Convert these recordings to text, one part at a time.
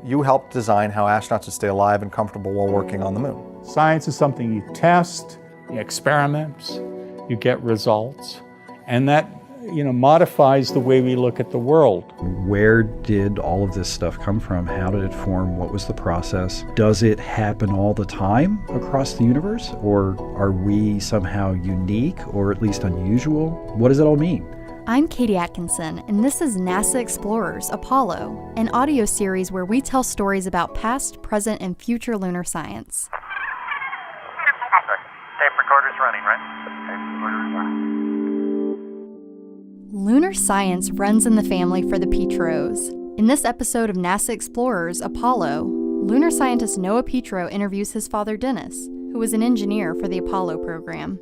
You helped design how astronauts would stay alive and comfortable while working on the moon. Science is something you test, you experiment, you get results, and that modifies the way we look at the world. Where did all of this stuff come from? How did it form? What was the process? Does it happen all the time across the universe? Or are we somehow unique or at least unusual? What does it all mean? I'm Katie Atkinson, and this is NASA Explorers Apollo, an audio series where we tell stories about past, present, and future lunar science. Tape recorder's running, right? Tape recorder's running. Lunar science runs in the family for the Petros. In this episode of NASA Explorers Apollo, lunar scientist Noah Petro interviews his father Denis, who was an engineer for the Apollo program.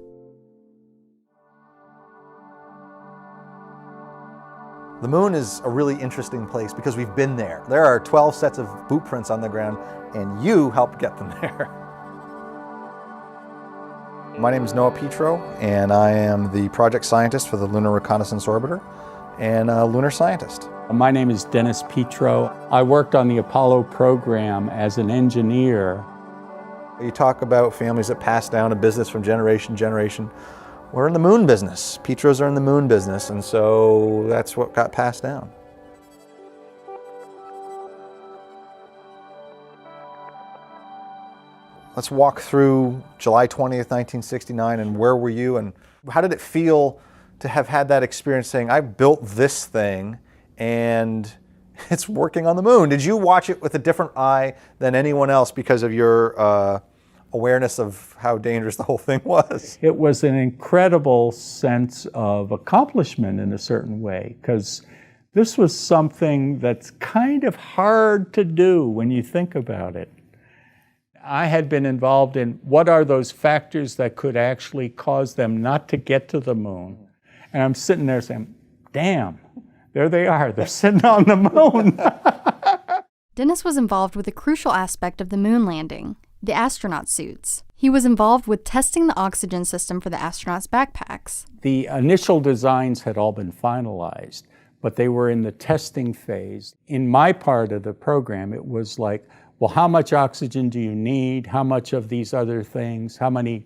The moon is a really interesting place because we've been there. There are 12 sets of boot prints on the ground, and you helped get them there. My name is Noah Petro, and I am the project scientist for the Lunar Reconnaissance Orbiter and a lunar scientist. My name is Denis Petro. I worked on the Apollo program as an engineer. You talk about families that pass down a business from generation to generation. We're in the moon business. Petros are in the moon business, and so that's what got passed down. Let's walk through July 20th, 1969, and where were you, and how did it feel to have had that experience saying, I built this thing, and it's working on the moon? Did you watch it with a different eye than anyone else because of your awareness of how dangerous the whole thing was? It was an incredible sense of accomplishment in a certain way, because this was something that's kind of hard to do when you think about it. I had been involved in what are those factors that could actually cause them not to get to the moon. And I'm sitting there saying, damn, there they are, they're sitting on the moon. Denis was involved with a crucial aspect of the moon landing, the astronaut suits. He was involved with testing the oxygen system for the astronauts' backpacks. The initial designs had all been finalized, but they were in the testing phase. In my part of the program, it was like, well, how much oxygen do you need? How much of these other things? How many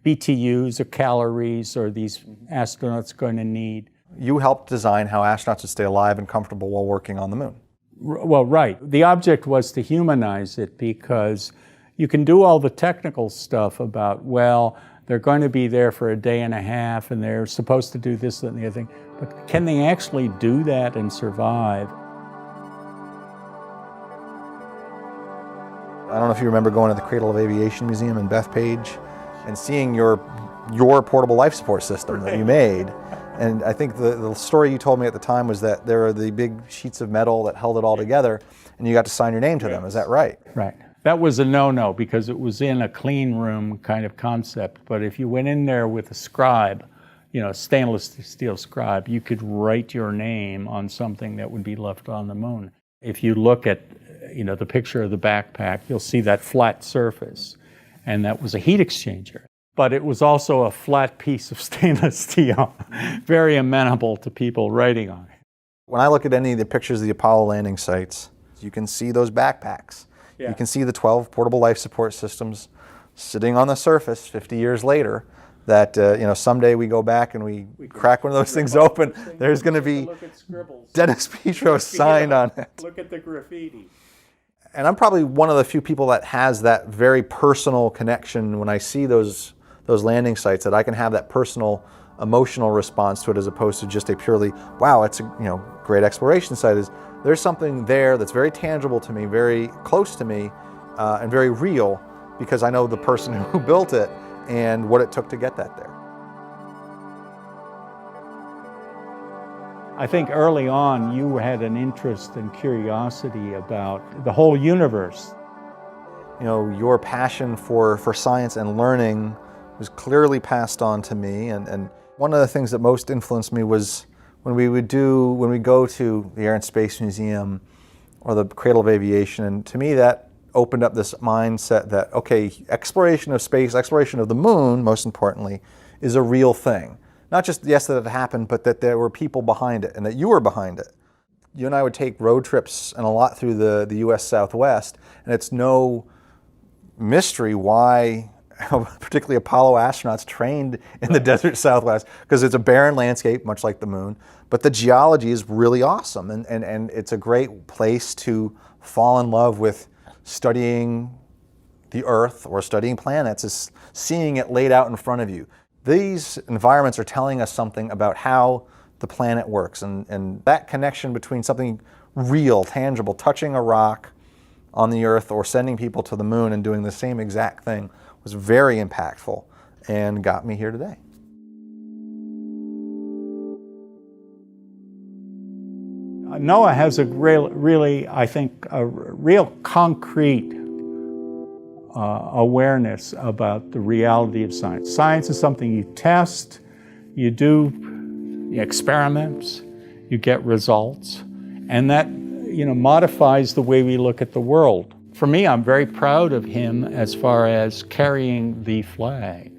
BTUs or calories are these astronauts going to need? You helped design how astronauts would stay alive and comfortable while working on the moon. Well, right. The object was to humanize it, because you can do all the technical stuff about, well, they're going to be there for a day and a half and they're supposed to do this, that, and the other thing. But can they actually do that and survive? I don't know if you remember going to the Cradle of Aviation Museum in Bethpage and seeing your portable life support system that you made. And I think the story you told me at the time was that there are the big sheets of metal that held it all together, and you got to sign your name to them. Is that right? Right. That was a no-no because it was in a clean room kind of concept. But if you went in there with a scribe, stainless steel scribe, you could write your name on something that would be left on the moon. If you look at the picture of the backpack, you'll see that flat surface, and that was a heat exchanger. But it was also a flat piece of stainless steel, very amenable to people writing on it. When I look at any of the pictures of the Apollo landing sites, you can see those backpacks. Yeah. You can see the 12 portable life support systems sitting on the surface 50 years later that, someday we go back and we crack one of those things open, there's going to be Denis Petro's sign on it. Look at the graffiti. And I'm probably one of the few people that has that very personal connection when I see those landing sites, that I can have that personal emotional response to it as opposed to just a purely, wow, it's a great exploration site. There's something there that's very tangible to me, very close to me, and very real, because I know the person who built it and what it took to get that there. I think early on you had an interest and curiosity about the whole universe. Your passion for science and learning was clearly passed on to me, and one of the things that most influenced me was when we go to the Air and Space Museum or the Cradle of Aviation, and to me that opened up this mindset that, okay, exploration of space, exploration of the moon, most importantly, is a real thing. Not just, yes, that it happened, but that there were people behind it and that you were behind it. you and I would take road trips and a lot through the U.S. Southwest, and it's no mystery why particularly Apollo astronauts trained in the desert Southwest, because it's a barren landscape, much like the moon, but the geology is really awesome, and it's a great place to fall in love with studying the Earth or studying planets, is seeing it laid out in front of you. These environments are telling us something about how the planet works, and that connection between something real, tangible, touching a rock on the Earth or sending people to the moon and doing the same exact thing was very impactful and got me here today. Noah has a really, I think, a real concrete awareness about the reality of science. Science is something you test, you do experiments, you get results, and that modifies the way we look at the world. For me, I'm very proud of him as far as carrying the flag.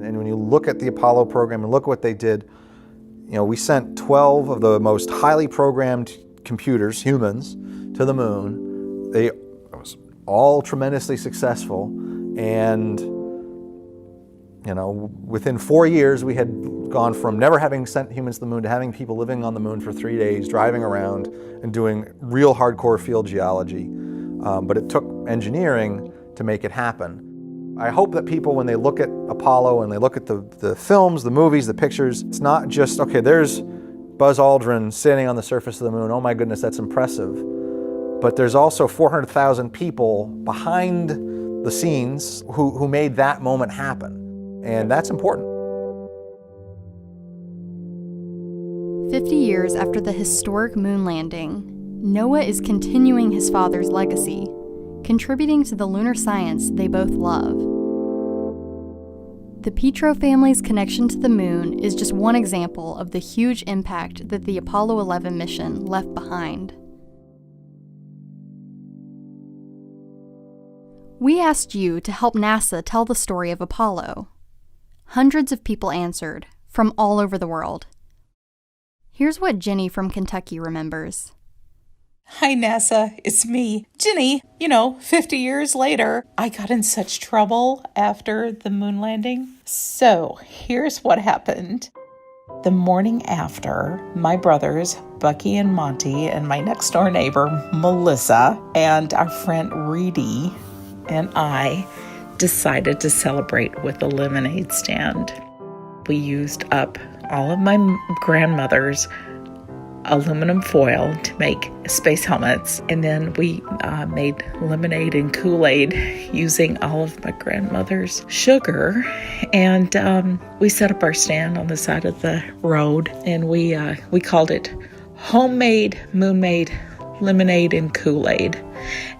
And when you look at the Apollo program and look what they did, we sent 12 of the most highly programmed computers, humans, to the moon. It was all tremendously successful, and within 4 years we had gone from never having sent humans to the moon to having people living on the moon for 3 days, driving around and doing real hardcore field geology. But it took engineering to make it happen. I hope that people, when they look at Apollo and they look at the films, the movies, the pictures, it's not just, okay, there's Buzz Aldrin standing on the surface of the moon, oh my goodness, that's impressive. But there's also 400,000 people behind the scenes who made that moment happen. And that's important. 50 years after the historic moon landing, Noah is continuing his father's legacy, contributing to the lunar science they both love. The Petro family's connection to the moon is just one example of the huge impact that the Apollo 11 mission left behind. We asked you to help NASA tell the story of Apollo. Hundreds of people answered, from all over the world. Here's what Ginny from Kentucky remembers. Hi, NASA. It's me, Ginny. 50 years later, I got in such trouble after the moon landing. So here's what happened. The morning after, my brothers, Bucky and Monty, and my next door neighbor, Melissa, and our friend Reedy and I decided to celebrate with a lemonade stand. We used up all of my grandmother's aluminum foil to make space helmets, and then we made lemonade and Kool-Aid using all of my grandmother's sugar, and we set up our stand on the side of the road, and we called it Homemade Moon-Made Lemonade and Kool-Aid,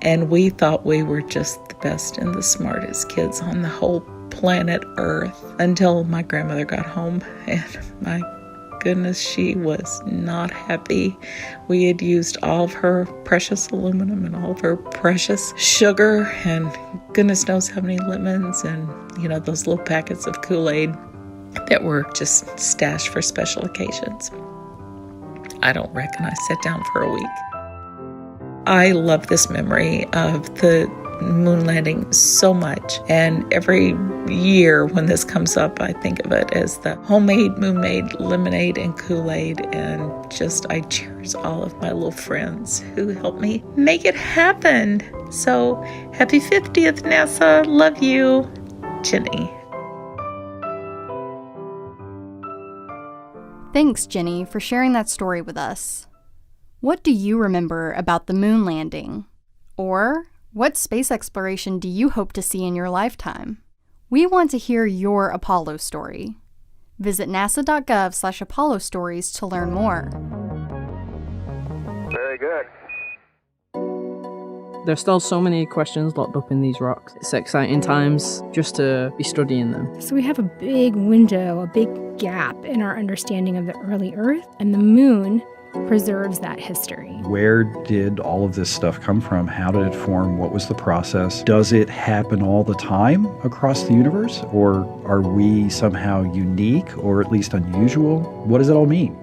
and we thought we were just the best and the smartest kids on the whole planet Earth until my grandmother got home, and my goodness, she was not happy. We had used all of her precious aluminum and all of her precious sugar, and goodness knows how many lemons and, those little packets of Kool-Aid that were just stashed for special occasions. I don't reckon I sat down for a week. I love this memory of the moon landing so much, and every year when this comes up, I think of it as the homemade moon-made lemonade and Kool-Aid, and I cheers all of my little friends who helped me make it happen. So happy 50th, NASA. Love you, Ginny. Thanks, Ginny, for sharing that story with us. What do you remember about the moon landing? Or what space exploration do you hope to see in your lifetime? We want to hear your Apollo story. Visit nasa.gov/Apollo stories to learn more. Very good. There's still so many questions locked up in these rocks. It's exciting times just to be studying them. So we have a big window, a big gap in our understanding of the early Earth, and the moon preserves that history. Where did all of this stuff come from? How did it form? What was the process? Does it happen all the time across the universe? Or are we somehow unique or at least unusual? What does it all mean?